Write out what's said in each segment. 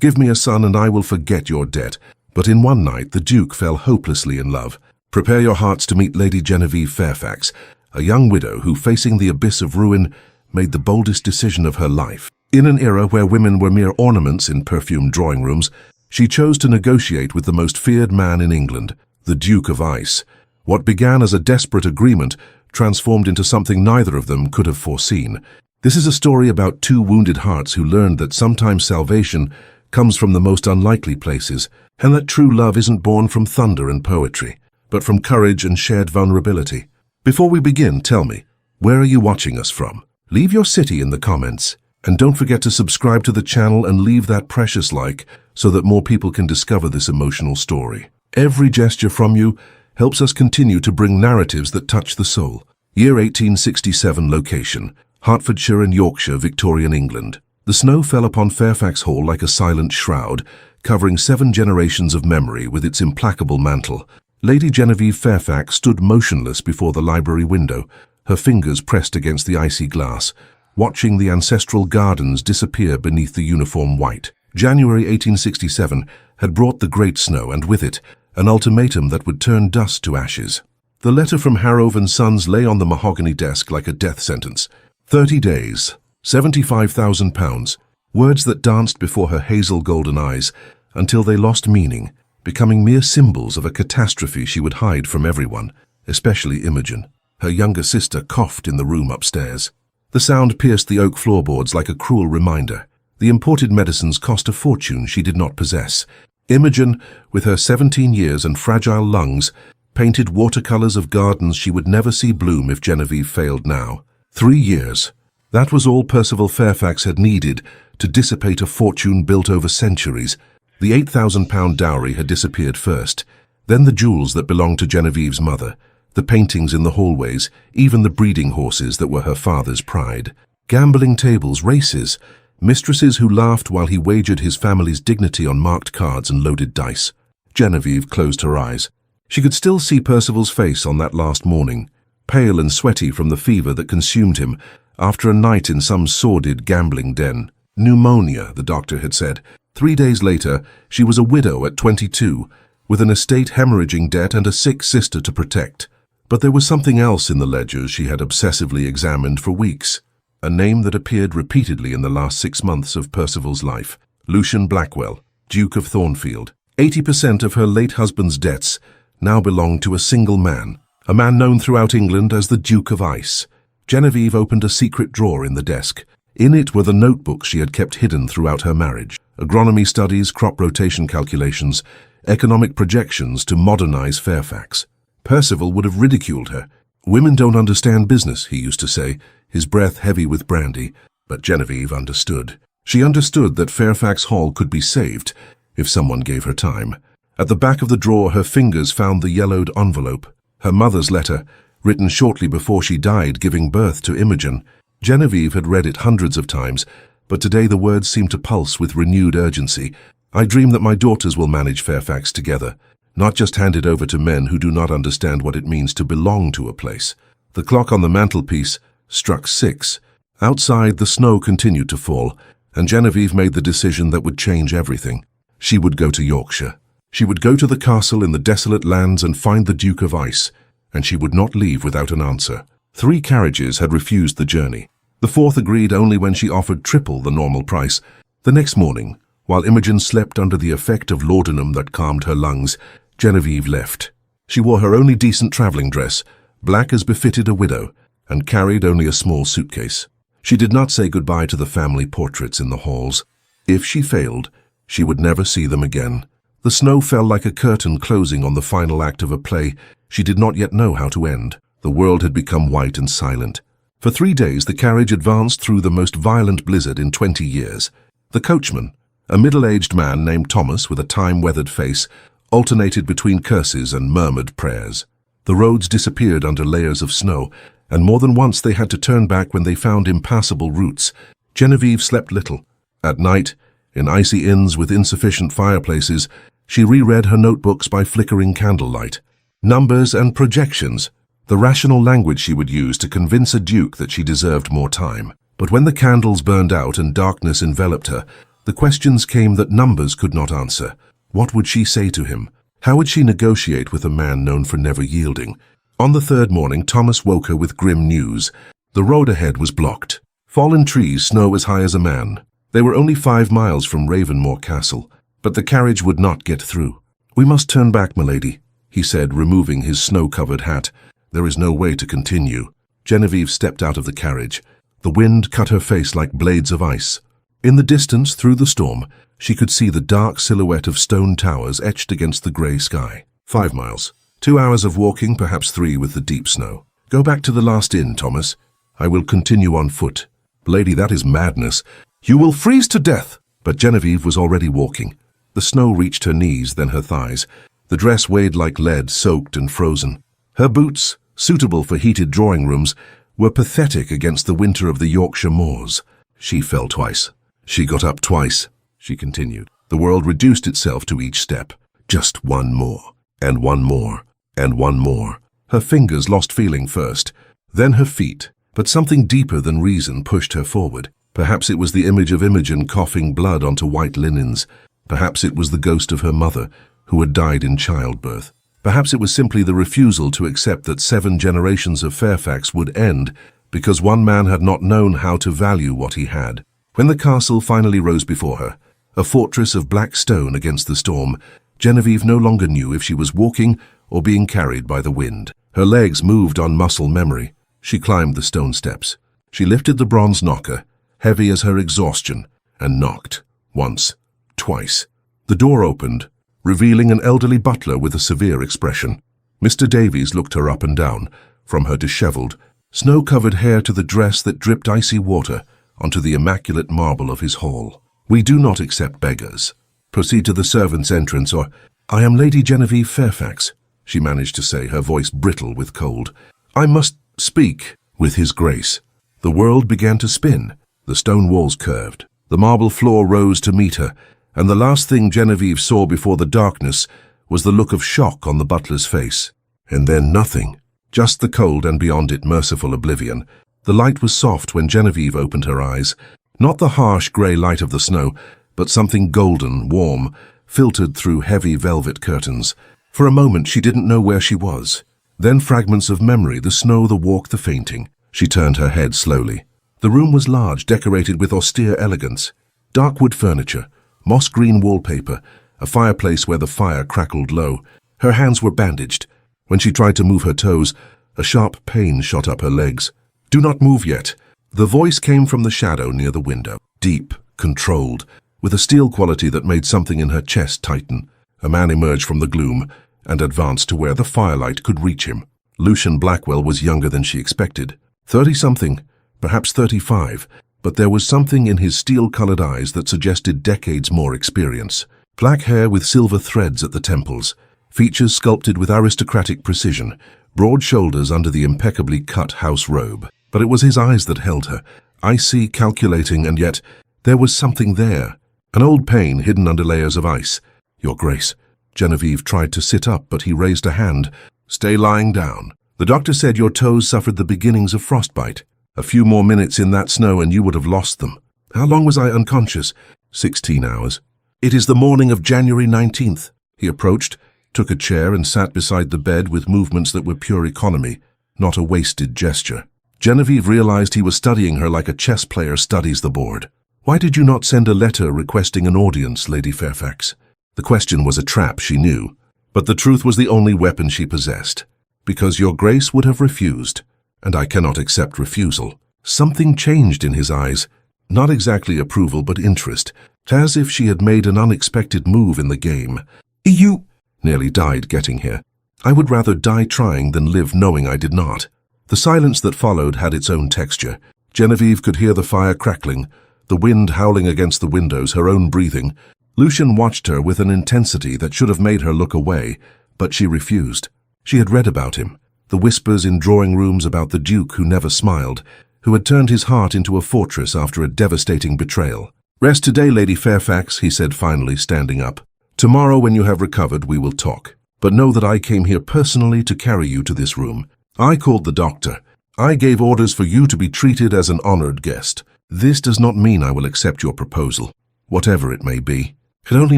Give me a son and I will forget your debt. But in one night the Duke fell hopelessly in love. Prepare your hearts to meet Lady Genevie Fairfax, a young widow who, facing the abyss of ruin, made the boldest decision of her life. In an era where women were mere ornaments in perfumed drawing rooms, she chose to negotiate with the most feared man in England, the Duke of Ice. What began as a desperate agreement transformed into something neither of them could have foreseen. This is a story about two wounded hearts who learned that sometimes salvation comes from the most unlikely places, and that true love isn't born from thunder and poetry, but from courage and shared vulnerability. Before we begin, tell me, where are you watching us from? Leave your city in the comments, and don't forget to subscribe to the channel and leave that precious like so that more people can discover this emotional story. Every gesture from you helps us continue to bring narratives that touch the soul. Year 1867, location, Hertfordshire and Yorkshire, Victorian England. The snow fell upon Fairfax Hall like a silent shroud, covering 7 generations of memory with its implacable mantle. Lady Genevie Fairfax stood motionless before the library window, her fingers pressed against the icy glass, watching the ancestral gardens disappear beneath the uniform white. January 1867 had brought the great snow, and with it, an ultimatum that would turn dust to ashes. The letter from Harrow and Sons lay on the mahogany desk like a death sentence. 30 days. £75,000, words that danced before her hazel golden eyes until they lost meaning, becoming mere symbols of a catastrophe she would hide from everyone, especially Imogen. Her younger sister coughed in the room upstairs. The sound pierced the oak floorboards like a cruel reminder. The imported medicines cost a fortune she did not possess. Imogen, with her 17 years and fragile lungs, painted watercolors of gardens she would never see bloom if Genevieve failed now. 3 years. That was all Percival Fairfax had needed to dissipate a fortune built over centuries. The £8,000 dowry had disappeared first, then the jewels that belonged to Genevieve's mother, the paintings in the hallways, even the breeding horses that were her father's pride. Gambling tables, races, mistresses who laughed while he wagered his family's dignity on marked cards and loaded dice. Genevieve closed her eyes. She could still see Percival's face on that last morning, pale and sweaty from the fever that consumed him after a night in some sordid gambling den. Pneumonia, the doctor had said. 3 days later, she was a widow at 22, with an estate hemorrhaging debt and a sick sister to protect. But there was something else in the ledgers she had obsessively examined for weeks. A name that appeared repeatedly in the last 6 months of Percival's life. Lucian Blackwell, Duke of Thornfield. 80% of her late husband's debts now belonged to a single man, a man known throughout England as the Duke of Ice. Genevieve opened a secret drawer in the desk. In it were the notebooks she had kept hidden throughout her marriage. Agronomy studies, crop rotation calculations, economic projections to modernize Fairfax. Percival would have ridiculed her. "Women don't understand business," he used to say, his breath heavy with brandy. But Genevieve understood. She understood that Fairfax Hall could be saved if someone gave her time. At the back of the drawer, her fingers found the yellowed envelope. Her mother's letter, written shortly before she died giving birth to Imogen. Genevieve had read it hundreds of times, but today the words seemed to pulse with renewed urgency. "I dream that my daughters will manage Fairfax together, not just hand it over to men who do not understand what it means to belong to a place." The clock on the mantelpiece struck 6. Outside, the snow continued to fall, and Genevieve made the decision that would change everything. She would go to Yorkshire. She would go to the castle in the desolate lands and find the Duke of Ice, and she would not leave without an answer. 3 carriages had refused the journey. The 4th agreed only when she offered triple the normal price. The next morning, while Imogen slept under the effect of laudanum that calmed her lungs, Genevieve left. She wore her only decent traveling dress, black as befitted a widow, and carried only a small suitcase. She did not say goodbye to the family portraits in the halls. If she failed, she would never see them again. The snow fell like a curtain closing on the final act of a play she did not yet know how to end. The world had become white and silent. For 3 days the carriage advanced through the most violent blizzard in 20 years. The coachman, a middle-aged man named Thomas with a time-weathered face, alternated between curses and murmured prayers. The roads disappeared under layers of snow, and more than once they had to turn back when they found impassable routes. Genevieve slept little. At night, in icy inns with insufficient fireplaces, she reread her notebooks by flickering candlelight. Numbers and projections, the rational language she would use to convince a duke that she deserved more time. But when the candles burned out and darkness enveloped her, The questions came that numbers could not answer. What would she say to him? How would she negotiate with a man known for never yielding? On the third morning, Thomas woke her with grim news. The road ahead was blocked. Fallen trees, snow as high as a man. They were only 5 miles from Ravenmore Castle, but the carriage would not get through. "We must turn back, milady," he said, removing his snow-covered hat. "There is no way to continue." Genevieve stepped out of the carriage. The wind cut her face like blades of ice. In the distance, through the storm, she could see the dark silhouette of stone towers etched against the grey sky. 5 miles. 2 hours of walking, perhaps 3 with the deep snow. "Go back to the last inn, Thomas. I will continue on foot." "Lady, that is madness. You will freeze to death." But Genevieve was already walking. The snow reached her knees, then her thighs. The dress weighed like lead, soaked and frozen. Her boots, suitable for heated drawing rooms, were pathetic against the winter of the Yorkshire moors. She fell twice. She got up twice. She continued. The world reduced itself to each step. Just one more, and one more, and one more. Her fingers lost feeling first, then her feet. But something deeper than reason pushed her forward. Perhaps it was the image of Imogen coughing blood onto white linens. Perhaps it was the ghost of her mother, who had died in childbirth. Perhaps it was simply the refusal to accept that 7 generations of Fairfax would end because one man had not known how to value what he had. When the castle finally rose before her, a fortress of black stone against the storm, Genevieve no longer knew if she was walking or being carried by the wind. Her legs moved on muscle memory. She climbed the stone steps. She lifted the bronze knocker, heavy as her exhaustion, and knocked. Once, twice. The door opened, revealing an elderly butler with a severe expression. Mr. Davies looked her up and down, from her disheveled, snow-covered hair to the dress that dripped icy water onto the immaculate marble of his hall. "We do not accept beggars. Proceed to the servants' entrance, or—" "I am Lady Genevie Fairfax," she managed to say, her voice brittle with cold. "I must speak with his grace." The world began to spin. The stone walls curved. The marble floor rose to meet her, and the last thing Genevieve saw before the darkness was the look of shock on the butler's face. And then nothing. Just the cold and beyond it merciful oblivion. The light was soft when Genevieve opened her eyes. Not the harsh grey light of the snow, but something golden, warm, filtered through heavy velvet curtains. For a moment she didn't know where she was. Then fragments of memory, the snow, the walk, the fainting. She turned her head slowly. The room was large, decorated with austere elegance. Dark wood furniture, moss-green wallpaper, a fireplace where the fire crackled low. Her hands were bandaged. When she tried to move her toes, a sharp pain shot up her legs. "Do not move yet." The voice came from the shadow near the window, deep, controlled, with a steel quality that made something in her chest tighten. A man emerged from the gloom and advanced to where the firelight could reach him. Lucian Blackwell was younger than she expected. 30-something, perhaps 35, but there was something in his steel-colored eyes that suggested decades more experience. Black hair with silver threads at the temples, features sculpted with aristocratic precision, broad shoulders under the impeccably cut house robe. But it was his eyes that held her, icy, calculating, and yet there was something there. An old pain hidden under layers of ice. "Your Grace." Genevieve tried to sit up, but he raised a hand. "Stay lying down. The doctor said your toes suffered the beginnings of frostbite. A few more minutes in that snow and you would have lost them." "How long was I unconscious?" 16 hours. "It is the morning of January 19th. He approached, took a chair and sat beside the bed with movements that were pure economy, not a wasted gesture. Genevieve realized he was studying her like a chess player studies the board. "Why did you not send a letter requesting an audience, Lady Fairfax?" The question was a trap, she knew, but the truth was the only weapon she possessed. "Because your Grace would have refused, and I cannot accept refusal." Something changed in his eyes, not exactly approval but interest, as if she had made an unexpected move in the game. "You—" "Nearly died getting here. I would rather die trying than live knowing I did not." The silence that followed had its own texture. Genevieve could hear the fire crackling, the wind howling against the windows, her own breathing. Lucian watched her with an intensity that should have made her look away, but she refused. She had read about him, the whispers in drawing rooms about the Duke who never smiled, who had turned his heart into a fortress after a devastating betrayal. "Rest today, Lady Fairfax," he said finally, standing up. "Tomorrow, when you have recovered, we will talk. But know that I came here personally to carry you to this room. I called the doctor. I gave orders for you to be treated as an honored guest. This does not mean I will accept your proposal." whatever it may be. It only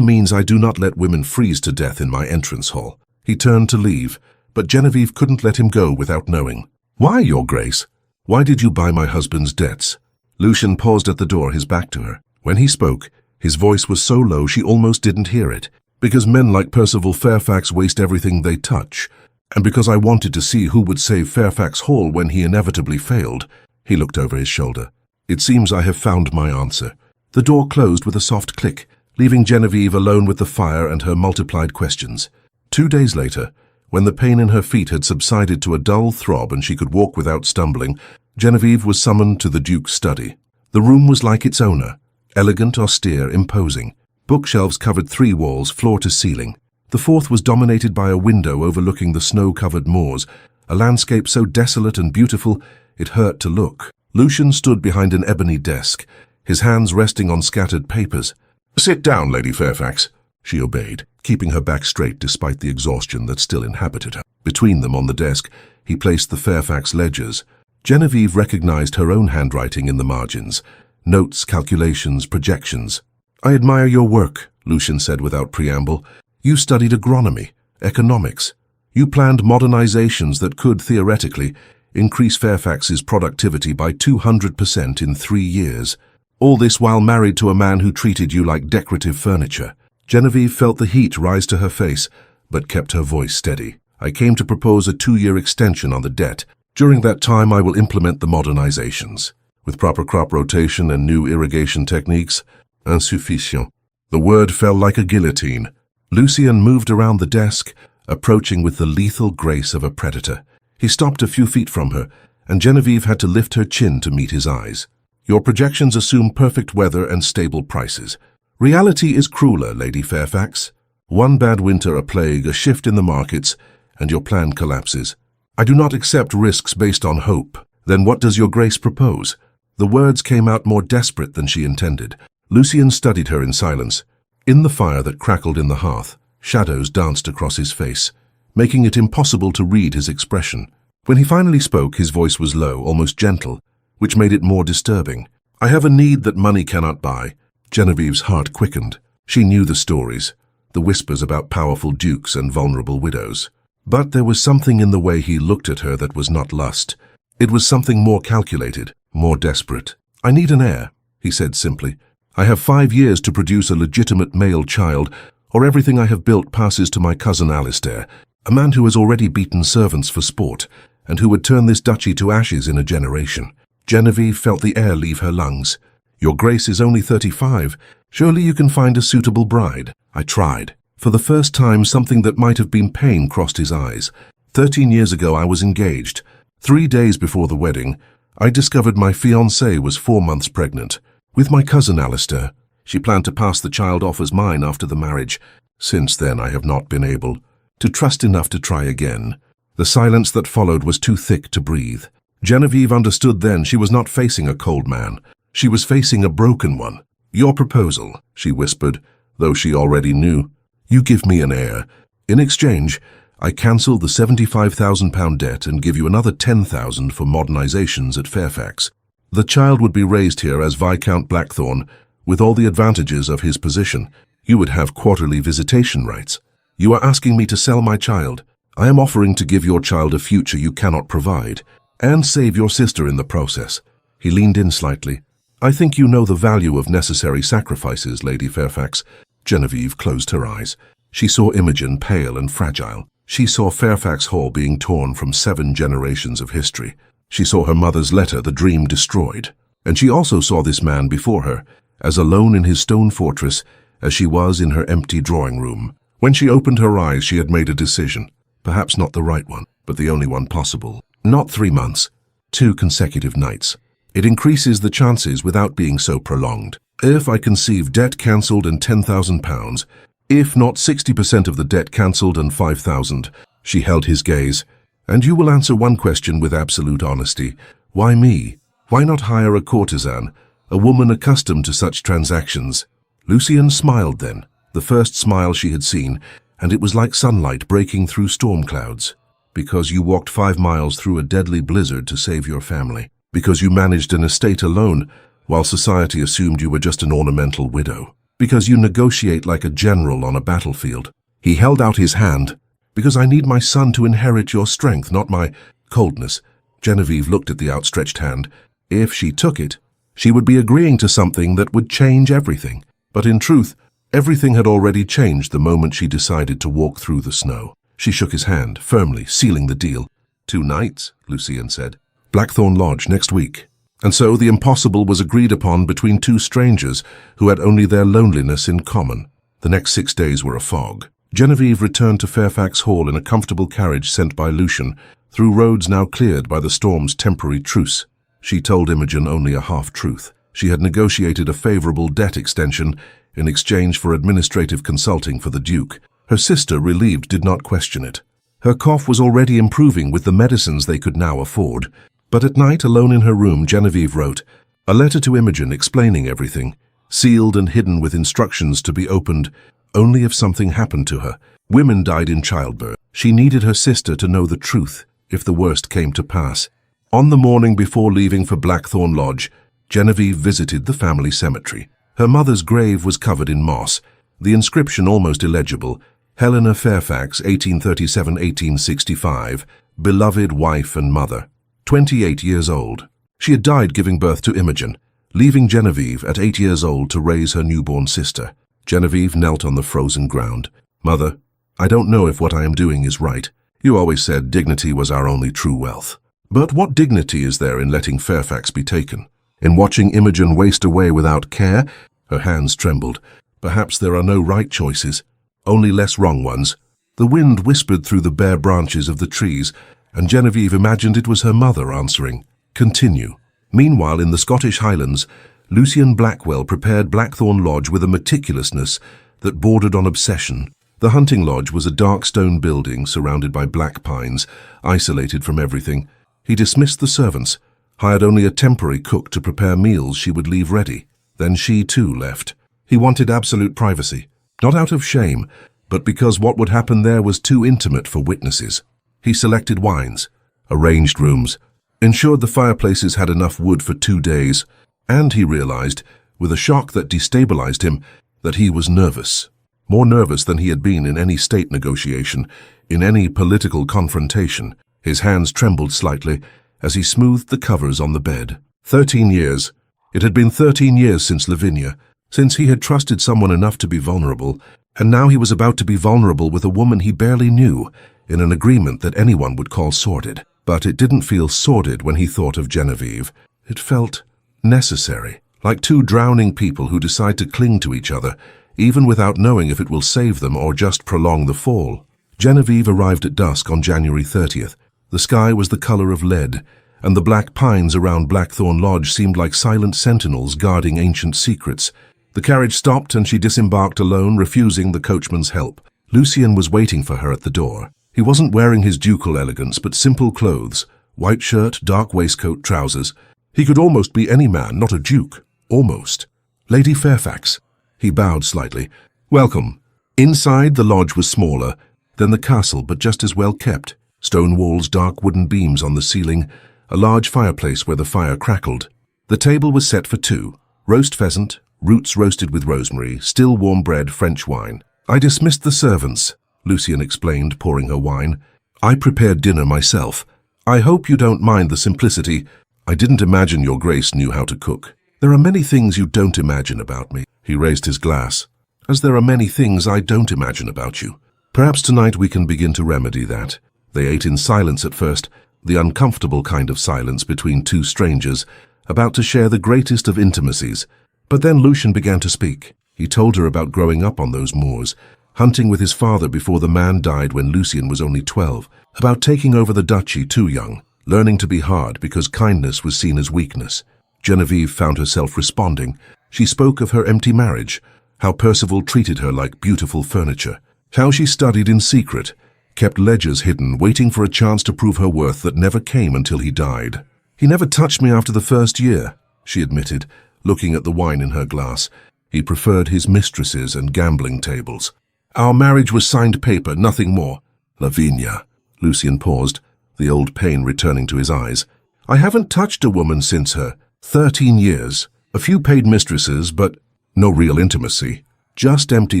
means I do not let women freeze to death in my entrance hall. He turned to leave, but Genevieve couldn't let him go without knowing. Why, Your Grace? Why did you buy my husband's debts? Lucian paused at the door, his back to her. When he spoke, his voice was so low she almost didn't hear it. Because men like Percival Fairfax waste everything they touch, and because I wanted to see who would save Fairfax Hall when he inevitably failed. He looked over his shoulder. It seems I have found my answer. The door closed with a soft click, leaving Genevieve alone with the fire and her multiplied questions. 2 days later, when the pain in her feet had subsided to a dull throb and she could walk without stumbling, Genevieve was summoned to the Duke's study. The room was like its owner, elegant, austere, imposing. Bookshelves covered 3 walls, floor to ceiling. The 4th was dominated by a window overlooking the snow-covered moors, a landscape so desolate and beautiful it hurt to look. Lucian stood behind an ebony desk, his hands resting on scattered papers. "Sit down, Lady Fairfax," she obeyed, keeping her back straight despite the exhaustion that still inhabited her. Between them on the desk, he placed the Fairfax ledgers. Genevieve recognized her own handwriting in the margins, notes, calculations, projections. "I admire your work," Lucian said without preamble. "You studied agronomy, economics. You planned modernizations that could, theoretically, increase Fairfax's productivity by 200% in 3 years. All this while married to a man who treated you like decorative furniture." Genevieve felt the heat rise to her face, but kept her voice steady. "I came to propose a 2-year extension on the debt. During that time, I will implement the modernizations. With proper crop rotation and new irrigation techniques, insufficient." The word fell like a guillotine. Lucian moved around the desk, approaching with the lethal grace of a predator. He stopped a few feet from her, and Genevieve had to lift her chin to meet his eyes. "Your projections assume perfect weather and stable prices. Reality is crueler, Lady Fairfax. One bad winter, a plague, a shift in the markets, and your plan collapses. I do not accept risks based on hope. Then what does your Grace propose?" The words came out more desperate than she intended. Lucian studied her in silence. In the fire that crackled in the hearth, shadows danced across his face, making it impossible to read his expression. When he finally spoke, his voice was low, almost gentle, which made it more disturbing. "I have a need that money cannot buy." Genevieve's heart quickened. She knew the stories, the whispers about powerful dukes and vulnerable widows. But there was something in the way he looked at her that was not lust. It was something more calculated, more desperate. "I need an heir," he said simply. "I have 5 years to produce a legitimate male child, or everything I have built passes to my cousin Alistair, a man who has already beaten servants for sport, and who would turn this duchy to ashes in a generation." Genevieve felt the air leave her lungs. "Your Grace is only 35. Surely you can find a suitable bride." I tried. For the first time, something that might have been pain crossed his eyes. 13 years ago, I was engaged. 3 days before the wedding, I discovered my fiancée was 4 months pregnant. With my cousin Alistair. She planned to pass the child off as mine after the marriage. Since then, I have not been able to trust enough to try again. The silence that followed was too thick to breathe. Genevieve understood then she was not facing a cold man. She was facing a broken one. "Your proposal," she whispered, though she already knew. "You give me an heir. In exchange, I cancel the £75,000 debt and give you another 10,000 for modernizations at Fairfax. The child would be raised here as Viscount Blackthorne, with all the advantages of his position. You would have quarterly visitation rights. You are asking me to sell my child. I am offering to give your child a future you cannot provide, and save your sister in the process." He leaned in slightly. "I think you know the value of necessary sacrifices, Lady Fairfax." Genevieve closed her eyes. She saw Imogen pale and fragile. She saw Fairfax Hall being torn from 7 generations of history. She saw her mother's letter, the dream destroyed. And she also saw this man before her, as alone in his stone fortress as she was in her empty drawing room. When she opened her eyes, she had made a decision. Perhaps not the right one, but the only one possible. Not 3 months, 2 consecutive nights. It increases the chances without being so prolonged. If I conceive debt cancelled and £10,000, if not 60% of the debt cancelled and 5,000, she held his gaze. "And you will answer one question with absolute honesty. Why me? Why not hire a courtesan, a woman accustomed to such transactions?" Lucian smiled then, the first smile she had seen, and it was like sunlight breaking through storm clouds. "Because you walked 5 miles through a deadly blizzard to save your family. Because you managed an estate alone, while society assumed you were just an ornamental widow. Because you negotiate like a general on a battlefield. He held out his hand. Because I need my son to inherit your strength, not my coldness. Genevieve looked at the outstretched hand. If she took it, she would be agreeing to something that would change everything. But in truth, everything had already changed the moment she decided to walk through the snow. She shook his hand, firmly, sealing the deal. 2 nights, Lucian said. Blackthorn Lodge next week. And so the impossible was agreed upon between 2 strangers who had only their loneliness in common. The next 6 days were a fog. Genevieve returned to Fairfax Hall in a comfortable carriage sent by Lucian, through roads now cleared by the storm's temporary truce. She told Imogen only a half-truth. She had negotiated a favorable debt extension in exchange for administrative consulting for the Duke. Her sister, relieved, did not question it. Her cough was already improving with the medicines they could now afford. But at night, alone in her room, Genevieve wrote a letter to Imogen explaining everything, sealed and hidden with instructions to be opened only if something happened to her. Women died in childbirth. She needed her sister to know the truth if the worst came to pass. On the morning before leaving for Blackthorn Lodge, Genevieve visited the family cemetery. Her mother's grave was covered in moss, the inscription almost illegible, Helena Fairfax, 1837-1865, beloved wife and mother, 28 years old. She had died giving birth to Imogen, leaving Genevieve at 8 years old to raise her newborn sister. Genevieve knelt on the frozen ground. Mother, I don't know if what I am doing is right. You always said dignity was our only true wealth. But what dignity is there in letting Fairfax be taken? In watching Imogen waste away without care? Her hands trembled. Perhaps there are no right choices, only less wrong ones. The wind whispered through the bare branches of the trees, and Genevieve imagined it was her mother answering. Continue. Meanwhile, in the Scottish Highlands, Lucian Blackwell prepared Blackthorn Lodge with a meticulousness that bordered on obsession. The hunting lodge was a dark stone building surrounded by black pines, isolated from everything. He dismissed the servants, hired only a temporary cook to prepare meals she would leave ready. Then she, too, left. He wanted absolute privacy, not out of shame, but because what would happen there was too intimate for witnesses. He selected wines, arranged rooms, ensured the fireplaces had enough wood for 2 days, and he realized, with a shock that destabilized him, that he was nervous. More nervous than he had been in any state negotiation, in any political confrontation. His hands trembled slightly as he smoothed the covers on the bed. 13 years. It had been 13 years since Lavinia, since he had trusted someone enough to be vulnerable, and now he was about to be vulnerable with a woman he barely knew, in an agreement that anyone would call sordid. But it didn't feel sordid when he thought of Genevieve. It felt necessary, like 2 drowning people who decide to cling to each other, even without knowing if it will save them or just prolong the fall. Genevieve arrived at dusk on January 30th. The sky was the color of lead, and the black pines around Blackthorn Lodge seemed like silent sentinels guarding ancient secrets. The carriage stopped and she disembarked alone, refusing the coachman's help. Lucian was waiting for her at the door. He wasn't wearing his ducal elegance, but simple clothes, white shirt, dark waistcoat, trousers. He could almost be any man, not a duke. Almost. Lady Fairfax. He bowed slightly. Welcome. Inside, the lodge was smaller than the castle, but just as well kept. Stone walls, dark wooden beams on the ceiling, a large fireplace where the fire crackled. The table was set for 2. Roast pheasant, roots roasted with rosemary, still warm bread, French wine. I dismissed the servants, Lucian explained, pouring her wine. I prepared dinner myself. I hope you don't mind the simplicity. I didn't imagine your grace knew how to cook. There are many things you don't imagine about me. He raised his glass. As there are many things I don't imagine about you. Perhaps tonight we can begin to remedy that. They ate in silence at first, the uncomfortable kind of silence between 2 strangers, about to share the greatest of intimacies. But then Lucian began to speak. He told her about growing up on those moors, hunting with his father before the man died when Lucian was only 12, about taking over the duchy too young, learning to be hard because kindness was seen as weakness. Genevieve found herself responding. She spoke of her empty marriage, how Percival treated her like beautiful furniture, how she studied in secret, kept ledgers hidden, waiting for a chance to prove her worth that never came until he died. He never touched me after the first year, she admitted, looking at the wine in her glass. He preferred his mistresses and gambling tables. Our marriage was signed paper, nothing more. Lavinia. Lucian paused, the old pain returning to his eyes. I haven't touched a woman since her. 13 years. A few paid mistresses, but no real intimacy. Just empty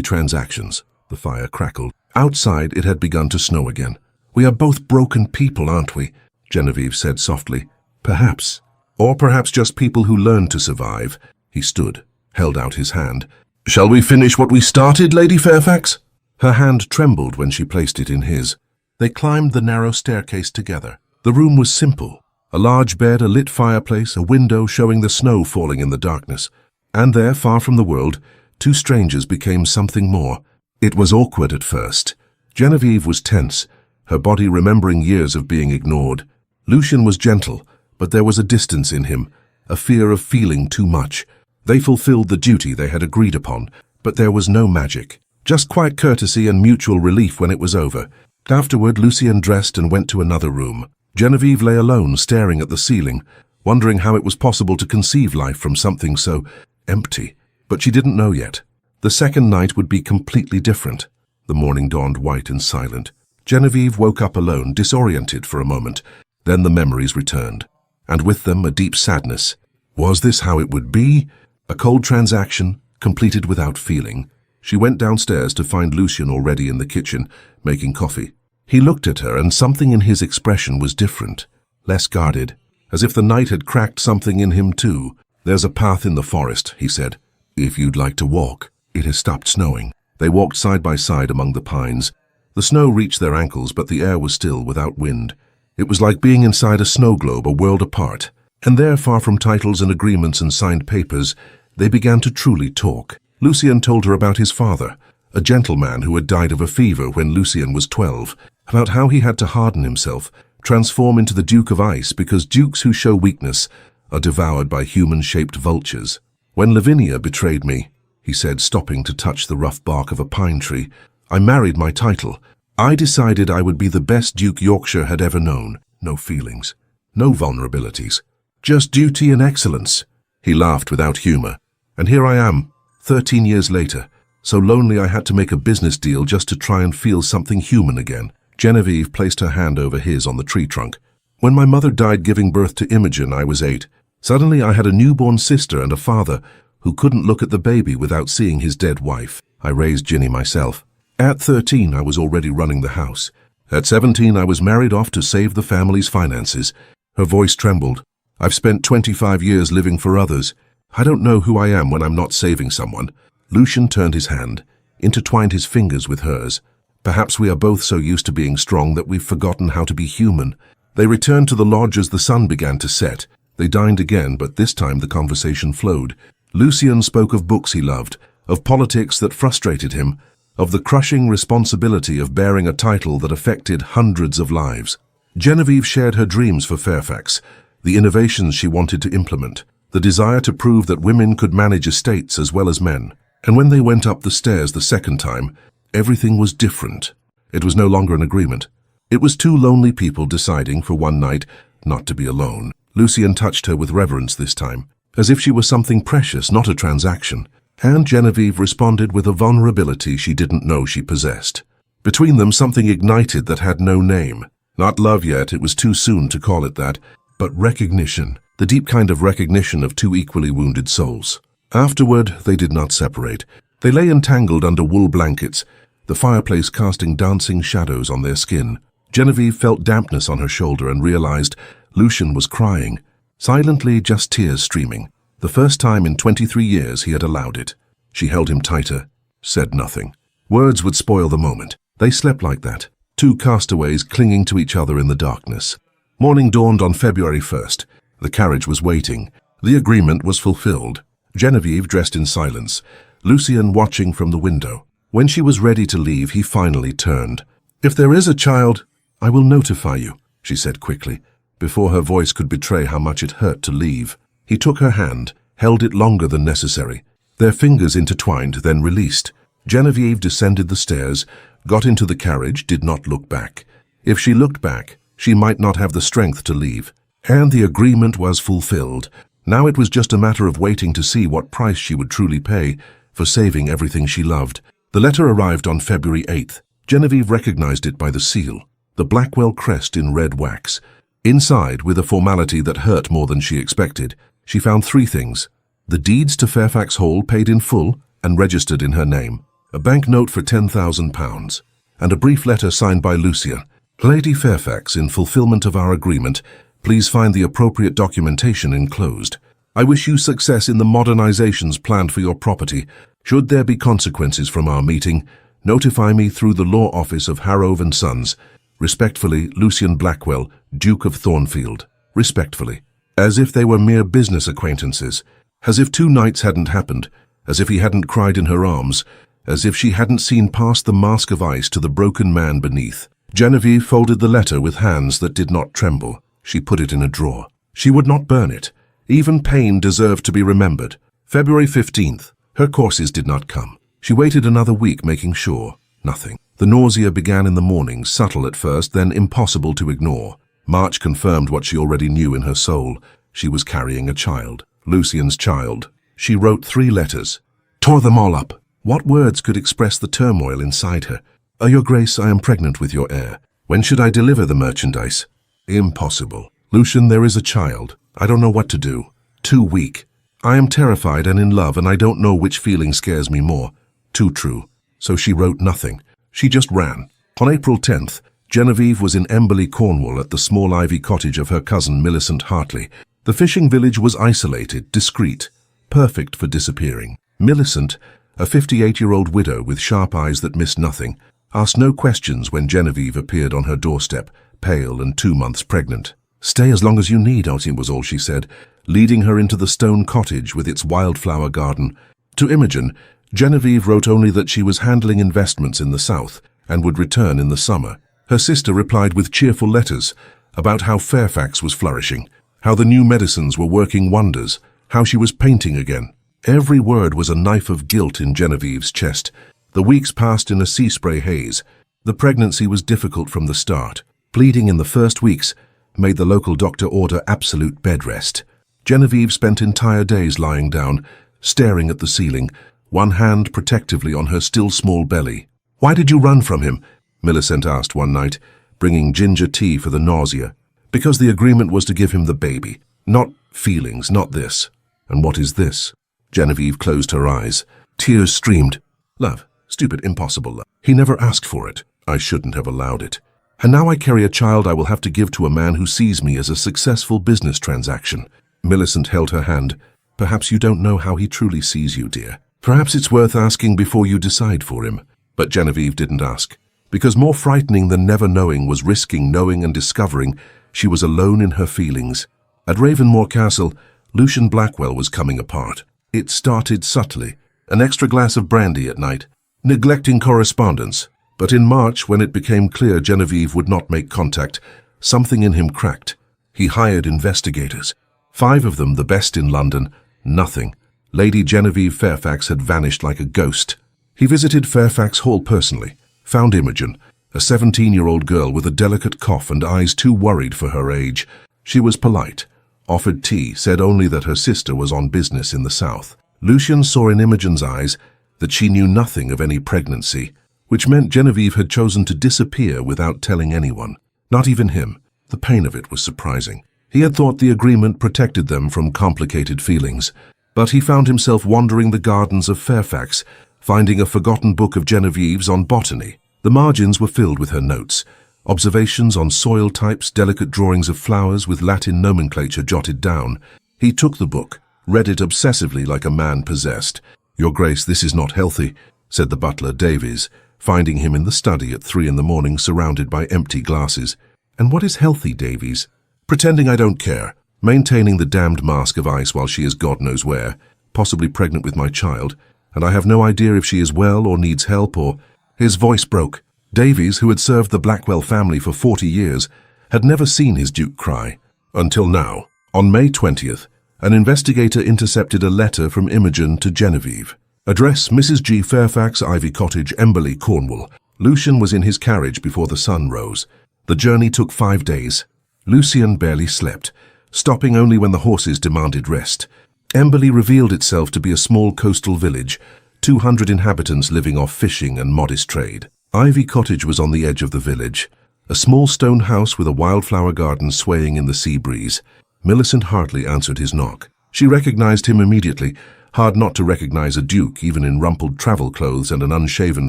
transactions. The fire crackled. Outside, it had begun to snow again. "We are both broken people, aren't we?" Genevieve said softly. "Perhaps. Or perhaps just people who learned to survive." He stood, held out his hand. "Shall we finish what we started, Lady Fairfax?" Her hand trembled when she placed it in his. They climbed the narrow staircase together. The room was simple. A large bed, a lit fireplace, a window showing the snow falling in the darkness. And there, far from the world, two strangers became something more. It was awkward at first. Genevieve was tense, her body remembering years of being ignored. Lucian was gentle, but there was a distance in him, a fear of feeling too much. They fulfilled the duty they had agreed upon, but there was no magic. Just quiet courtesy and mutual relief when it was over. Afterward, Lucian dressed and went to another room. Genevieve lay alone, staring at the ceiling, wondering how it was possible to conceive life from something so empty. But she didn't know yet. The second night would be completely different. The morning dawned white and silent. Genevieve woke up alone, disoriented for a moment. Then the memories returned, and with them a deep sadness. Was this how it would be? A cold transaction, completed without feeling. She went downstairs to find Lucian already in the kitchen, making coffee. He looked at her, and something in his expression was different, less guarded, as if the night had cracked something in him too. "There's a path in the forest," he said, "if you'd like to walk. It has stopped snowing." They walked side by side among the pines. The snow reached their ankles, but the air was still, without wind. It was like being inside a snow globe, a world apart. And there, far from titles and agreements and signed papers, they began to truly talk. Lucian told her about his father, a gentleman who had died of a fever when Lucian was 12, about how he had to harden himself, transform into the Duke of Ice, because dukes who show weakness are devoured by human-shaped vultures. "When Lavinia betrayed me," he said, stopping to touch the rough bark of a pine tree, "I married my title. I decided I would be the best Duke Yorkshire had ever known. No feelings, no vulnerabilities, just duty and excellence." He laughed without humor. "And here I am, 13 years later, so lonely I had to make a business deal just to try and feel something human again." Genevieve placed her hand over his on the tree trunk. "When my mother died giving birth to Imogen, I was 8. Suddenly I had a newborn sister and a father who couldn't look at the baby without seeing his dead wife. I raised Ginny myself. At 13, I was already running the house. At 17, I was married off to save the family's finances." Her voice trembled. "I've spent 25 years living for others. I don't know who I am when I'm not saving someone." Lucian turned his hand, intertwined his fingers with hers. "Perhaps we are both so used to being strong that we've forgotten how to be human." They returned to the lodge as the sun began to set. They dined again, but this time the conversation flowed. Lucian spoke of books he loved, of politics that frustrated him, of the crushing responsibility of bearing a title that affected hundreds of lives. Genevieve shared her dreams for Fairfax, the innovations she wanted to implement, the desire to prove that women could manage estates as well as men. And when they went up the stairs the second time, everything was different. It was no longer an agreement. It was two lonely people deciding for one night not to be alone. Lucian touched her with reverence this time, as if she were something precious, not a transaction. And Genevieve responded with a vulnerability she didn't know she possessed. Between them, something ignited that had no name. Not love yet, it was too soon to call it that, but recognition, the deep kind of recognition of two equally wounded souls. Afterward, they did not separate. They lay entangled under wool blankets, the fireplace casting dancing shadows on their skin. Genevieve felt dampness on her shoulder and realized Lucian was crying, silently, just tears streaming. The first time in 23 years he had allowed it. She held him tighter, said nothing. Words would spoil the moment. They slept like that, two castaways clinging to each other in the darkness. Morning dawned on February 1st. The carriage was waiting. The agreement was fulfilled. Genevieve dressed in silence, Lucian watching from the window. When she was ready to leave, he finally turned. "If there is a child, I will notify you," she said quickly, before her voice could betray how much it hurt to leave. He took her hand, held it longer than necessary. Their fingers intertwined, then released. Genevieve descended the stairs, got into the carriage, did not look back. If she looked back, she might not have the strength to leave. And the agreement was fulfilled. Now it was just a matter of waiting to see what price she would truly pay for saving everything she loved. The letter arrived on February 8th. Genevieve recognized it by the seal, the Blackwell crest in red wax. Inside, with a formality that hurt more than she expected, she found 3 things: the deeds to Fairfax Hall paid in full, and registered in her name, a banknote for £10,000, and a brief letter signed by Lucian. Lady Fairfax, in fulfillment of our agreement, please find the appropriate documentation enclosed. I wish you success in the modernizations planned for your property. Should there be consequences from our meeting, notify me through the law office of Harrove and Sons. Respectfully, Lucian Blackwell, Duke of Thornfield. Respectfully. As if they were mere business acquaintances. As if 2 nights hadn't happened. As if he hadn't cried in her arms. As if she hadn't seen past the mask of ice to the broken man beneath. Genevieve folded the letter with hands that did not tremble. She put it in a drawer. She would not burn it. Even pain deserved to be remembered. February 15th. Her courses did not come. She waited another week, making sure. Nothing. The nausea began in the morning, subtle at first, then impossible to ignore. March confirmed what she already knew in her soul. She was carrying a child. Lucian's child. She wrote 3 letters. Tore them all up. What words could express the turmoil inside her? Your Grace, I am pregnant with your heir. When should I deliver the merchandise? Impossible. Lucian, there is a child. I don't know what to do. Too weak. I am terrified and in love, and I don't know which feeling scares me more. Too true. So she wrote nothing. She just ran. On April 10th, Genevieve was in Emberley, Cornwall, at the small ivy cottage of her cousin Millicent Hartley. The fishing village was isolated, discreet, perfect for disappearing. Millicent, a 58-year-old widow with sharp eyes that missed nothing, asked no questions when Genevieve appeared on her doorstep, pale and 2 months pregnant. Stay as long as you need, Otin, was all she said, leading her into the stone cottage with its wildflower garden. To Imogen, Genevieve wrote only that she was handling investments in the south and would return in the summer. Her sister replied with cheerful letters about how Fairfax was flourishing, how the new medicines were working wonders, how she was painting again. Every word was a knife of guilt in Genevieve's chest. The weeks passed in a sea spray haze. The pregnancy was difficult from the start. Bleeding in the first weeks made the local doctor order absolute bed rest. Genevieve spent entire days lying down, staring at the ceiling, one hand protectively on her still small belly. Why did you run from him? Millicent asked one night, bringing ginger tea for the nausea. Because the agreement was to give him the baby. Not feelings, not this. And what is this? Genevieve closed her eyes. Tears streamed. Love. Stupid, impossible love. He never asked for it. I shouldn't have allowed it. And now I carry a child I will have to give to a man who sees me as a successful business transaction. Millicent held her hand. Perhaps you don't know how he truly sees you, dear. Perhaps it's worth asking before you decide for him. But Genevieve didn't ask. Because more frightening than never knowing was risking knowing and discovering she was alone in her feelings. At Ravenmore Castle, Lucian Blackwell was coming apart. It started subtly. An extra glass of brandy at night. Neglecting correspondence. But in March, when it became clear Genevieve would not make contact, something in him cracked. He hired investigators. 5 of them, the best in London. Nothing. Lady Genevie Fairfax had vanished like a ghost. He visited Fairfax Hall personally. Found Imogen, a 17-year-old girl with a delicate cough and eyes too worried for her age. She was polite. Offered tea, said only that her sister was on business in the south. Lucian saw in Imogen's eyes that she knew nothing of any pregnancy, which meant Genevieve had chosen to disappear without telling anyone. Not even him. The pain of it was surprising. He had thought the agreement protected them from complicated feelings, but he found himself wandering the gardens of Fairfax, finding a forgotten book of Genevieve's on botany. The margins were filled with her notes, observations on soil types, delicate drawings of flowers with Latin nomenclature jotted down. He took the book, read it obsessively like a man possessed. Your Grace, this is not healthy, said the butler, Davies, finding him in the study at 3 in the morning surrounded by empty glasses. And what is healthy, Davies? Pretending I don't care, maintaining the damned mask of ice while she is God knows where, possibly pregnant with my child, and I have no idea if she is well or needs help or... His voice broke. Davies, who had served the Blackwell family for 40 years, had never seen his Duke cry. Until now. On May 20th, an investigator intercepted a letter from Imogen to Genevieve. Address Mrs. G. Fairfax, Ivy Cottage, Emberley, Cornwall. Lucian was in his carriage before the sun rose. The journey took 5 days. Lucian barely slept, stopping only when the horses demanded rest. Emberley revealed itself to be a small coastal village, 200 inhabitants living off fishing and modest trade. Ivy Cottage was on the edge of the village, a small stone house with a wildflower garden swaying in the sea breeze. Millicent Hartley answered his knock. She recognized him immediately. Hard not to recognize a duke even in rumpled travel clothes and an unshaven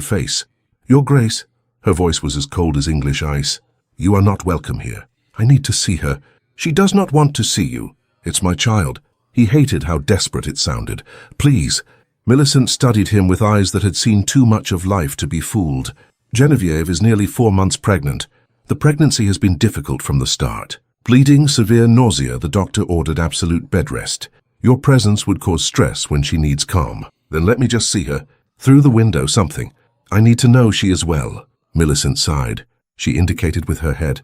face. "Your Grace," her voice was as cold as English ice, "you are not welcome here. I need to see her." "She does not want to see you. It's my child." He hated how desperate it sounded. "Please." Millicent studied him with eyes that had seen too much of life to be fooled. "Genevieve is nearly 4 months pregnant. The pregnancy has been difficult from the start. Bleeding, severe nausea, the doctor ordered absolute bed rest. Your presence would cause stress when she needs calm." "Then let me just see her. Through the window, something. I need to know she is well." Millicent sighed. She indicated with her head.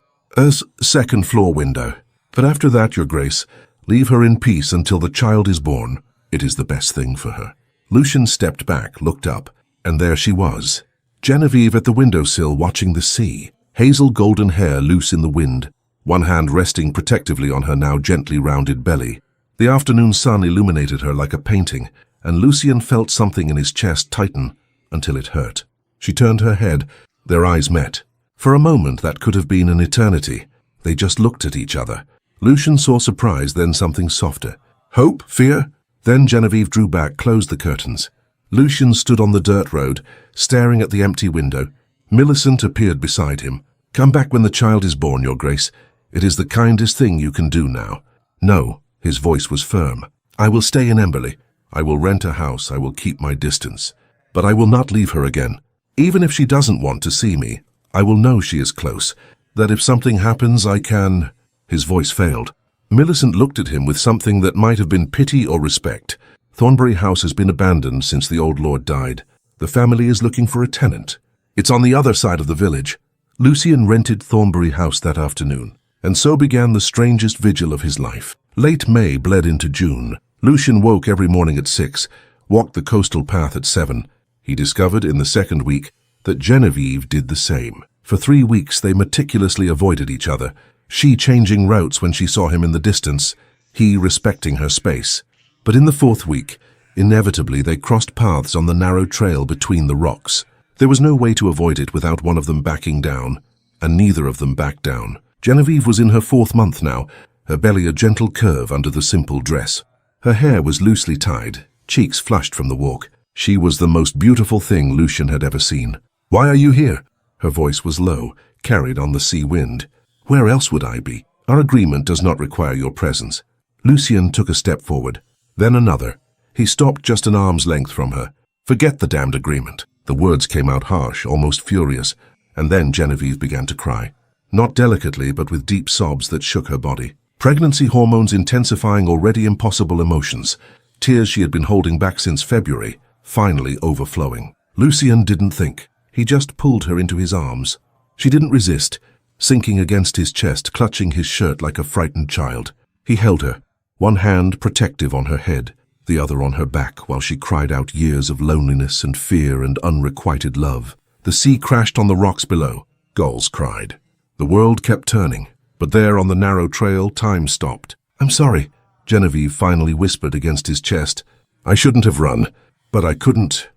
"Second floor window. But after that, Your Grace, leave her in peace until the child is born. It is the best thing for her." Lucian stepped back, looked up, and there she was. Genevieve at the windowsill watching the sea, hazel golden hair loose in the wind, one hand resting protectively on her now gently rounded belly. The afternoon sun illuminated her like a painting, and Lucian felt something in his chest tighten until it hurt. She turned her head. Their eyes met. For a moment that could have been an eternity. They just looked at each other. Lucian saw surprise, then something softer. Hope? Fear? Then Genevieve drew back, closed the curtains. Lucian stood on the dirt road, staring at the empty window. Millicent appeared beside him. "Come back when the child is born, Your Grace. It is the kindest thing you can do now." "No." His voice was firm. "I will stay in Emberley. I will rent a house. I will keep my distance. But I will not leave her again. Even if she doesn't want to see me, I will know she is close. That if something happens, I can—" His voice failed. Millicent looked at him with something that might have been pity or respect. "Thornbury House has been abandoned since the old lord died. The family is looking for a tenant. It's on the other side of the village." Lucian rented Thornbury House that afternoon, and so began the strangest vigil of his life. Late May bled into June. Lucian woke every morning at 6, walked the coastal path at 7. He discovered in the second week that Genevieve did the same. For 3 weeks they meticulously avoided each other, she changing routes when she saw him in the distance, he respecting her space. But in the 4th week, inevitably they crossed paths on the narrow trail between the rocks. There was no way to avoid it without one of them backing down, and neither of them backed down. Genevieve was in her 4th month now, her belly a gentle curve under the simple dress. Her hair was loosely tied, cheeks flushed from the walk. She was the most beautiful thing Lucian had ever seen. "Why are you here?" Her voice was low, carried on the sea wind. "Where else would I be? Our agreement does not require your presence." Lucian took a step forward, then another. He stopped just an arm's length from her. "Forget the damned agreement." The words came out harsh, almost furious, and then Genevieve began to cry. Not delicately, but with deep sobs that shook her body. Pregnancy hormones intensifying already impossible emotions. Tears she had been holding back since February, finally overflowing. Lucian didn't think. He just pulled her into his arms. She didn't resist, sinking against his chest, clutching his shirt like a frightened child. He held her, one hand protective on her head, the other on her back, while she cried out years of loneliness and fear and unrequited love. The sea crashed on the rocks below. Gulls cried. The world kept turning, but there on the narrow trail, time stopped. "I'm sorry," Genevieve finally whispered against his chest. "I shouldn't have run, but I couldn't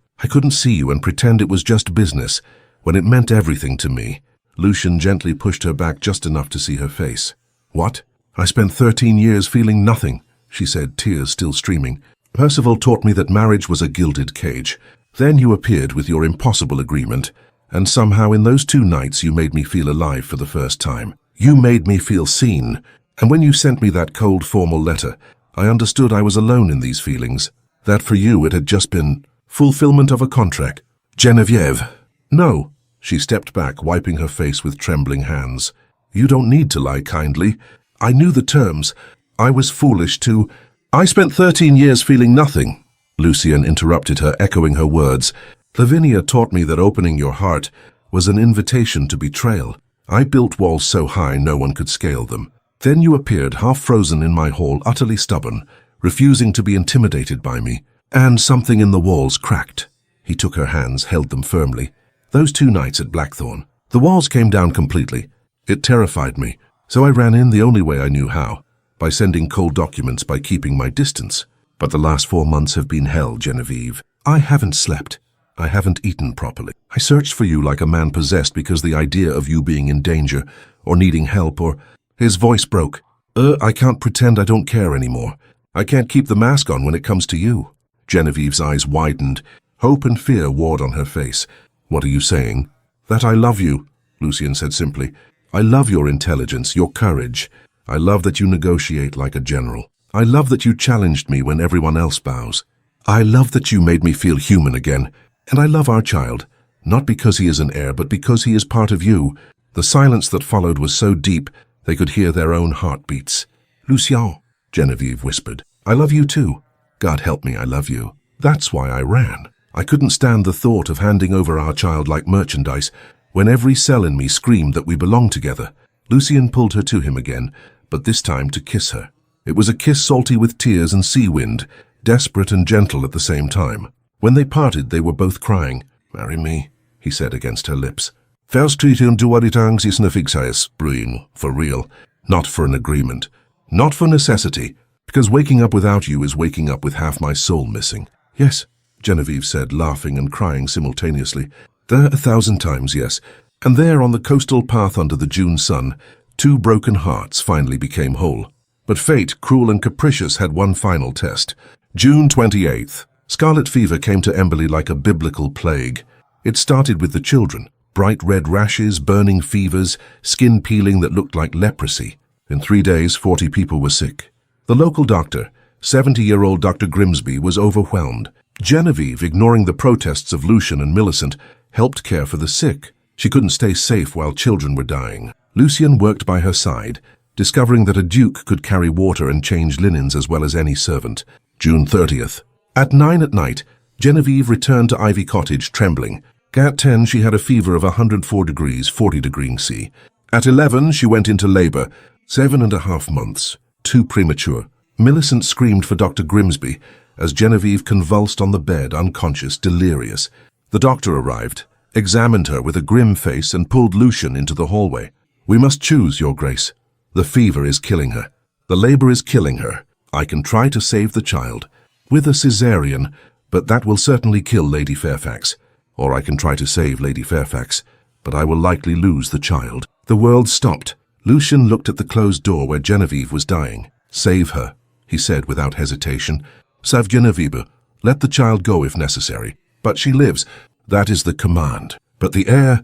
see you and pretend it was just business when it meant everything to me." Lucian gently pushed her back just enough to see her face. "What?" "I spent 13 years feeling nothing," she said, tears still streaming. "Percival taught me that marriage was a gilded cage. Then you appeared with your impossible agreement, and somehow in those 2 nights you made me feel alive for the first time. You made me feel seen, and when you sent me that cold formal letter, I understood I was alone in these feelings, that for you it had just been fulfillment of a contract." "Genevieve." "No." She stepped back, wiping her face with trembling hands. "You don't need to lie kindly. I knew the terms. I was foolish to—" "I spent 13 years feeling nothing," Lucian interrupted her, echoing her words. "Lavinia taught me that opening your heart was an invitation to betrayal. I built walls so high no one could scale them. Then you appeared half-frozen in my hall, utterly stubborn, refusing to be intimidated by me, and something in the walls cracked." He took her hands, held them firmly. "Those 2 nights at Blackthorn, the walls came down completely. It terrified me, so I ran in the only way I knew how, by sending cold documents, by keeping my distance. But the last 4 months have been hell, Genevieve. I haven't slept. I haven't eaten properly. I searched for you like a man possessed because the idea of you being in danger, or needing help, or—" His voice broke. I can't pretend I don't care anymore. I can't keep the mask on when it comes to you. Genevieve's eyes widened. Hope and fear warred on her face. "What are you saying?" "That I love you," Lucien said simply. "I love your intelligence, your courage. I love that you negotiate like a general. I love that you challenged me when everyone else bows. I love that you made me feel human again. And I love our child, not because he is an heir, but because he is part of you." The silence that followed was so deep they could hear their own heartbeats. "Lucien," Genevieve whispered, "I love you too. God help me, I love you. That's why I ran. I couldn't stand the thought of handing over our child like merchandise when every cell in me screamed that we belonged together." Lucien pulled her to him again, but this time to kiss her. It was a kiss salty with tears and sea wind, desperate and gentle at the same time. When they parted, they were both crying. "Marry me," he said against her lips. "First treaty and dualitangs is nefixais, Bruin, for real, not for an agreement. Not for necessity, because waking up without you is waking up with half my soul missing." "Yes," Genevieve said, laughing and crying simultaneously. "There 1,000 times, yes." And there on the coastal path under the June sun, two broken hearts finally became whole. But fate, cruel and capricious, had one final test. June 28th. Scarlet fever came to Emberley like a biblical plague. It started with the children. Bright red rashes, burning fevers, skin peeling that looked like leprosy. In 3 days, 40 people were sick. The local doctor, 70-year-old Dr. Grimsby, was overwhelmed. Genevieve, ignoring the protests of Lucien and Millicent, helped care for the sick. She couldn't stay safe while children were dying. Lucien worked by her side, discovering that a duke could carry water and change linens as well as any servant. June 30th. At 9 at night, Genevieve returned to Ivy Cottage trembling. At 10, she had a fever of 104 degrees, 40 degrees C. At 11, she went into labor, 7.5 months, too premature. Millicent screamed for Dr. Grimsby as Genevieve convulsed on the bed, unconscious, delirious. The doctor arrived, examined her with a grim face and pulled Lucien into the hallway. "We must choose, Your Grace. The fever is killing her. The labor is killing her. I can try to save the child with a cesarean, but that will certainly kill Lady Fairfax. Or I can try to save Lady Fairfax, but I will likely lose the child." The world stopped. Lucien looked at the closed door where Genevieve was dying. "Save her," he said without hesitation. "Save Genevieve. Let the child go if necessary. But she lives. That is the command. But the heir—"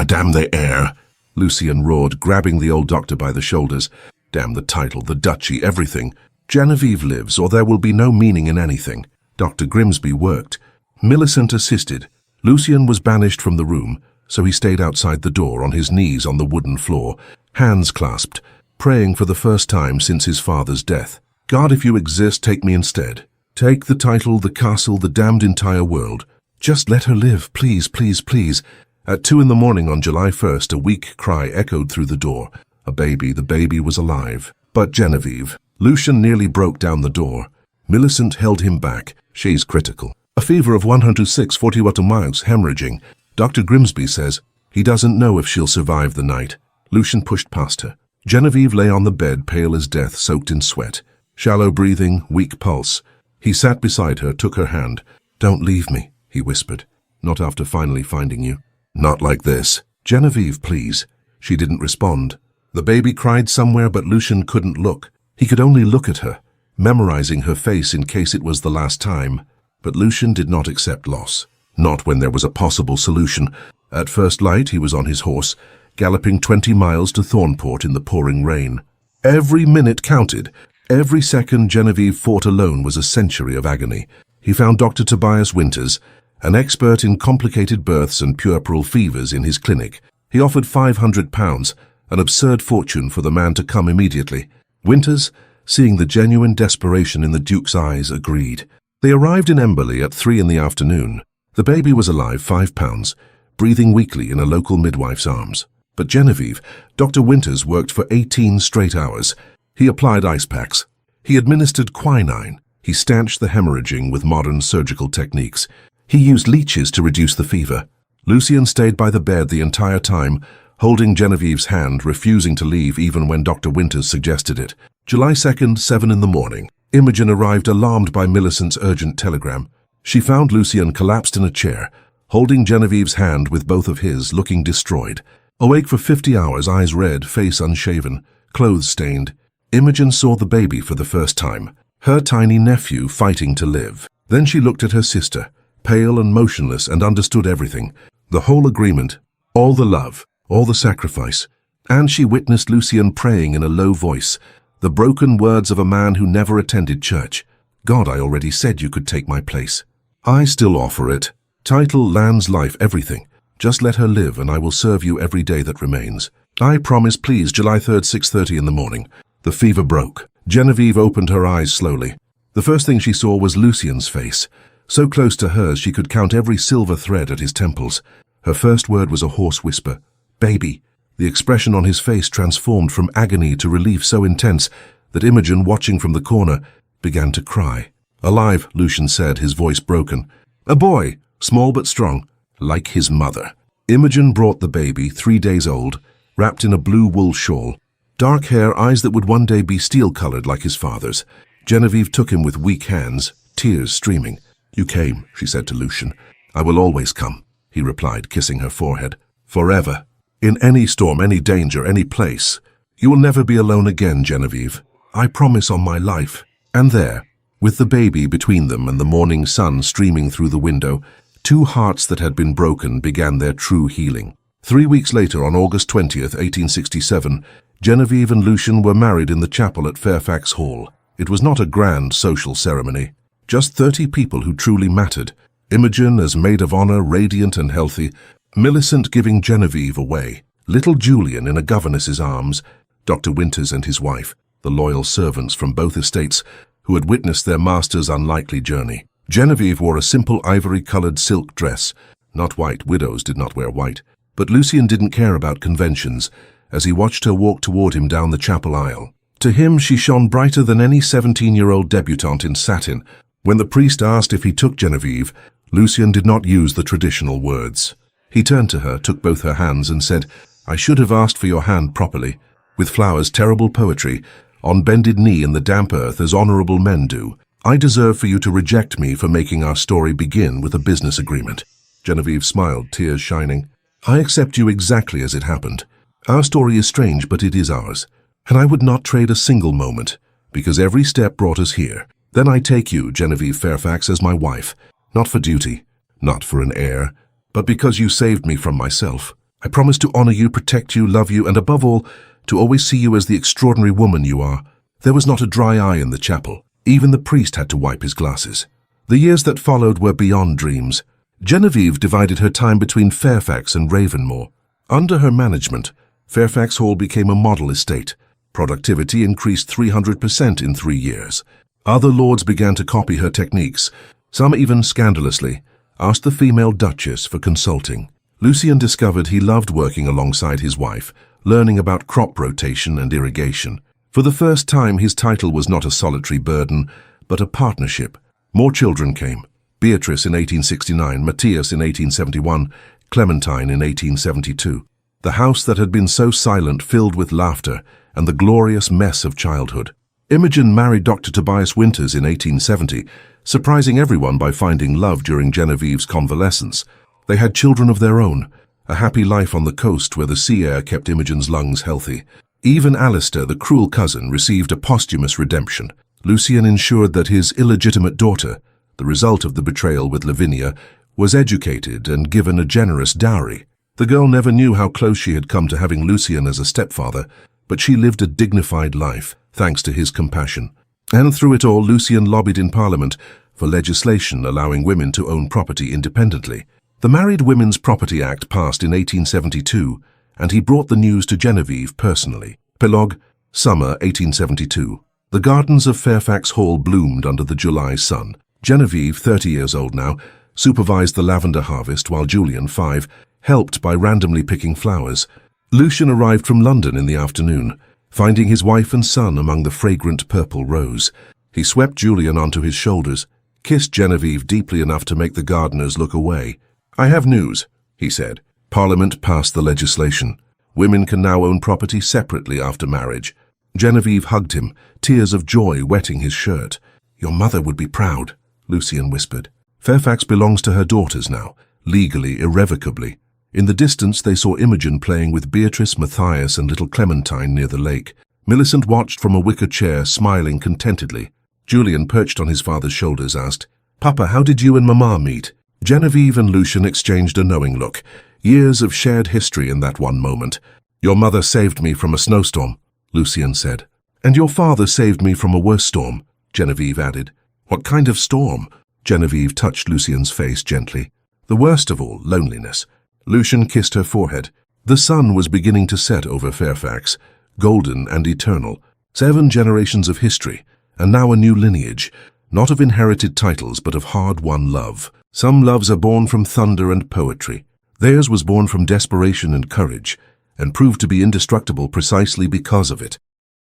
"Damn the heir!" Lucien roared, grabbing the old doctor by the shoulders. "Damn the title, the duchy, everything. Genevieve lives, or there will be no meaning in anything." Dr. Grimsby worked. Millicent assisted. Lucien was banished from the room, so he stayed outside the door on his knees on the wooden floor, hands clasped, praying for the first time since his father's death. "God, if you exist, take me instead. Take the title, the castle, the damned entire world. Just let her live, please, please, please." At 2 in the morning on July 1st, a weak cry echoed through the door. A baby, the baby was alive. But Genevieve. Lucien nearly broke down the door. Millicent held him back. "She's critical. A fever of 106.40 miles, hemorrhaging. Dr. Grimsby says he doesn't know if she'll survive the night." Lucien pushed past her. Genevieve lay on the bed, pale as death, soaked in sweat. Shallow breathing, weak pulse. He sat beside her, took her hand. "Don't leave me," he whispered. "Not after finally finding you. Not like this. Genevieve, please." She didn't respond. The baby cried somewhere, but Lucien couldn't look. He could only look at her, memorizing her face in case it was the last time. But Lucien did not accept loss. Not when there was a possible solution. At first light, he was on his horse, galloping 20 miles to Thornport in the pouring rain. Every minute counted. Every second Genevieve fought alone was a century of agony. He found Dr. Tobias Winters, an expert in complicated births and puerperal fevers, in his clinic. He offered £500, an absurd fortune for the man to come immediately. Winters, seeing the genuine desperation in the Duke's eyes, agreed. They arrived in Emberley at 3 in the afternoon. The baby was alive, 5 pounds, breathing weakly in a local midwife's arms. But Genevieve, Dr. Winters worked for 18 straight hours. He applied ice packs. He administered quinine. He stanched the hemorrhaging with modern surgical techniques. He used leeches to reduce the fever. Lucien stayed by the bed the entire time, holding Genevieve's hand, refusing to leave even when Dr. Winters suggested it. July 2nd, 7 in the morning. Imogen arrived, alarmed by Millicent's urgent telegram. She found Lucien collapsed in a chair, holding Genevieve's hand with both of his, looking destroyed. Awake for 50 hours, eyes red, face unshaven, clothes stained, Imogen saw the baby for the first time, her tiny nephew fighting to live. Then she looked at her sister, pale and motionless, and understood everything. The whole agreement, all the love, all the sacrifice. And she witnessed Lucien praying in a low voice, the broken words of a man who never attended church. God, I already said you could take my place. I still offer it. Title, lands, life, everything. Just let her live, and I will serve you every day that remains. I promise, please. July 3rd, 6:30 in the morning. The fever broke. Genevieve opened her eyes slowly. The first thing she saw was Lucien's face. So close to hers she could count every silver thread at his temples. Her first word was a hoarse whisper. Baby. The expression on his face transformed from agony to relief so intense that Imogen, watching from the corner, began to cry. Alive, Lucien said, his voice broken. A boy, small but strong, like his mother. Imogen brought the baby, 3 days old, wrapped in a blue wool shawl. Dark hair, eyes that would one day be steel-colored like his father's. Genevieve took him with weak hands, tears streaming. You came, she said to Lucien. I will always come, he replied, kissing her forehead. Forever. In any storm, any danger, any place. You will never be alone again, Genevieve. I promise on my life. And there, with the baby between them and the morning sun streaming through the window, 2 hearts that had been broken began their true healing. 3 weeks later, on August 20th, 1867, Genevieve and Lucien were married in the chapel at Fairfax Hall. It was not a grand social ceremony. Just 30 people who truly mattered. Imogen as maid of honor, radiant and healthy. Millicent giving Genevieve away. Little Julian in a governess's arms. Dr. Winters and his wife, the loyal servants from both estates, who had witnessed their master's unlikely journey. Genevieve wore a simple ivory-colored silk dress. Not white, widows did not wear white. But Lucien didn't care about conventions, as he watched her walk toward him down the chapel aisle. To him, she shone brighter than any 17-year-old debutante in satin. When the priest asked if he took Genevieve, Lucien did not use the traditional words. He turned to her, took both her hands, and said, I should have asked for your hand properly, with flowers, terrible poetry, on bended knee in the damp earth as honorable men do. I deserve for you to reject me for making our story begin with a business agreement. Genevieve smiled, tears shining. I accept you exactly as it happened. Our story is strange, but it is ours. And I would not trade a single moment, because every step brought us here. Then I take you, Genevie Fairfax, as my wife, not for duty, not for an heir, but because you saved me from myself. I promise to honor you, protect you, love you, and above all, to always see you as the extraordinary woman you are. There was not a dry eye in the chapel. Even the priest had to wipe his glasses. The years that followed were beyond dreams. Genevieve divided her time between Fairfax and Ravenmore. Under her management, Fairfax Hall became a model estate. Productivity increased 300% in 3 years. Other lords began to copy her techniques. Some even scandalously asked the female duchess for consulting. Lucien discovered he loved working alongside his wife, learning about crop rotation and irrigation. For the first time, his title was not a solitary burden, but a partnership. More children came. Beatrice in 1869, Matthias in 1871, Clementine in 1872. The house that had been so silent filled with laughter and the glorious mess of childhood. Imogen married Dr. Tobias Winters in 1870, surprising everyone by finding love during Genevieve's convalescence. They had children of their own, a happy life on the coast where the sea air kept Imogen's lungs healthy. Even Alistair, the cruel cousin, received a posthumous redemption. Lucien ensured that his illegitimate daughter, the result of the betrayal with Lavinia, was educated and given a generous dowry. The girl never knew how close she had come to having Lucien as a stepfather, but she lived a dignified life, thanks to his compassion. And through it all, Lucien lobbied in Parliament for legislation allowing women to own property independently. The Married Women's Property Act passed in 1872, and he brought the news to Genevieve personally. Epilogue, summer 1872. The gardens of Fairfax Hall bloomed under the July sun. Genevieve, 30 years old now, supervised the lavender harvest, while Julian, 5, helped by randomly picking flowers. Lucien arrived from London in the afternoon, finding his wife and son among the fragrant purple rose. He swept Julian onto his shoulders, kissed Genevieve deeply enough to make the gardeners look away. I have news, he said. Parliament passed the legislation. Women can now own property separately after marriage. Genevieve hugged him, tears of joy wetting his shirt. Your mother would be proud, Lucien whispered. Fairfax belongs to her daughters now, legally, irrevocably. In the distance, they saw Imogen playing with Beatrice, Matthias, and little Clementine near the lake. Millicent watched from a wicker chair, smiling contentedly. Julian, perched on his father's shoulders, asked, Papa, how did you and Mama meet? Genevieve and Lucian exchanged a knowing look. Years of shared history in that one moment. Your mother saved me from a snowstorm, Lucian said. And your father saved me from a worse storm, Genevieve added. What kind of storm? Genevieve touched Lucian's face gently. The worst of all, loneliness. Lucian kissed her forehead. The sun was beginning to set over Fairfax, golden and eternal. 7 generations of history, and now a new lineage, not of inherited titles but of hard-won love. Some loves are born from thunder and poetry. Theirs was born from desperation and courage, and proved to be indestructible precisely because of it.